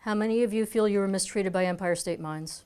How many of you feel you were mistreated by Empire State Mines?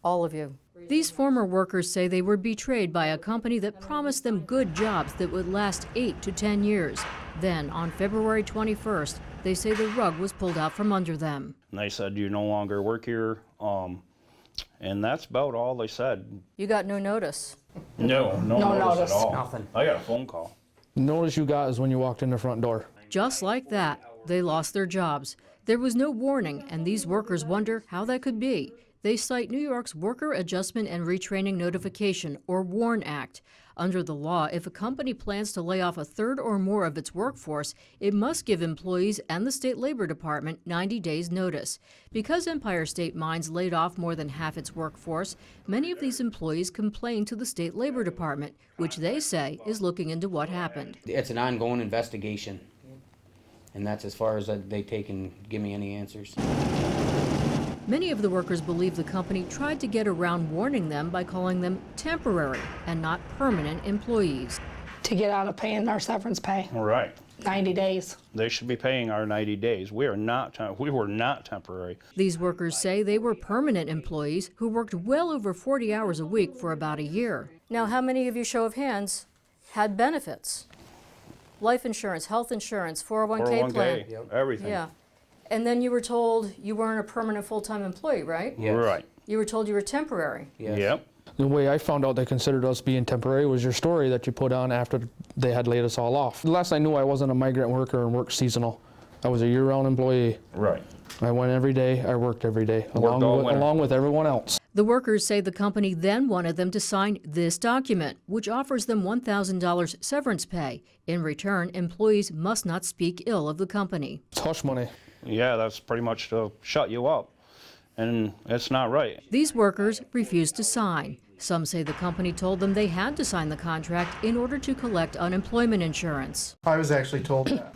All of you. These former workers say they were betrayed by a company that promised them good jobs that would last 8 to 10 years. Then, on February 21st, they say the rug was pulled out from under them. And they said, you no longer work here, and that's about all they said. You got no notice? No notice at all. Nothing. I got a phone call. The notice you got is when you walked in the front door. Just like that, they lost their jobs. There was no warning, and these workers wonder how that could be. They cite New York's Worker Adjustment and Retraining Notification, or WARN Act. Under the law, if a company plans to lay off a third or more of its workforce, it must give employees and the State Labor Department 90 days' notice. Because Empire State Mines laid off more than half its workforce, many of these employees complained to the State Labor Department, which they say is looking into what happened. It's an ongoing investigation, and that's as far as they take and give me any answers. Many of the workers believe the company tried to get around warning them by calling them temporary and not permanent employees. To get out of paying our severance pay. Right. 90 days. They should be paying our 90 days. We were not temporary. These workers say they were permanent employees who worked well over 40 hours a week for about a year. Now, how many of you, show of hands, had benefits? Life insurance, health insurance, 401k plan. Everything. Yeah. And then you were told you weren't a permanent full-time employee, right? Yes. Right. You were told you were temporary. Yes. Yep. The way I found out they considered us being temporary was your story that you put on after they had laid us all off. The last I knew, I wasn't a migrant worker and worked seasonal. I was a year-round employee. Right. I went every day, I worked every day, along with everyone else. The workers say the company then wanted them to sign this document, which offers them $1,000 severance pay. In return, employees must not speak ill of the company. It's hush money. Yeah, that's pretty much to shut you up, and it's not right. These workers refused to sign. Some say the company told them they had to sign the contract in order to collect unemployment insurance. I was actually told that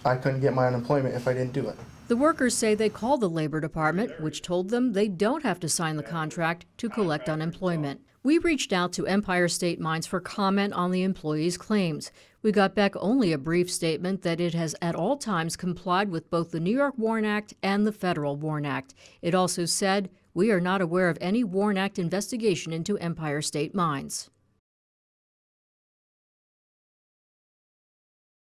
I couldn't get my unemployment if I didn't do it. The workers say they called the Labor Department, which told them they don't have to sign the contract to collect unemployment. We reached out to Empire State Mines for comment on the employees' claims. We got back only a brief statement that it has at all times complied with both the New York WARN Act and the Federal WARN Act. It also said, "We are not aware of any WARN Act investigation into Empire State Mines."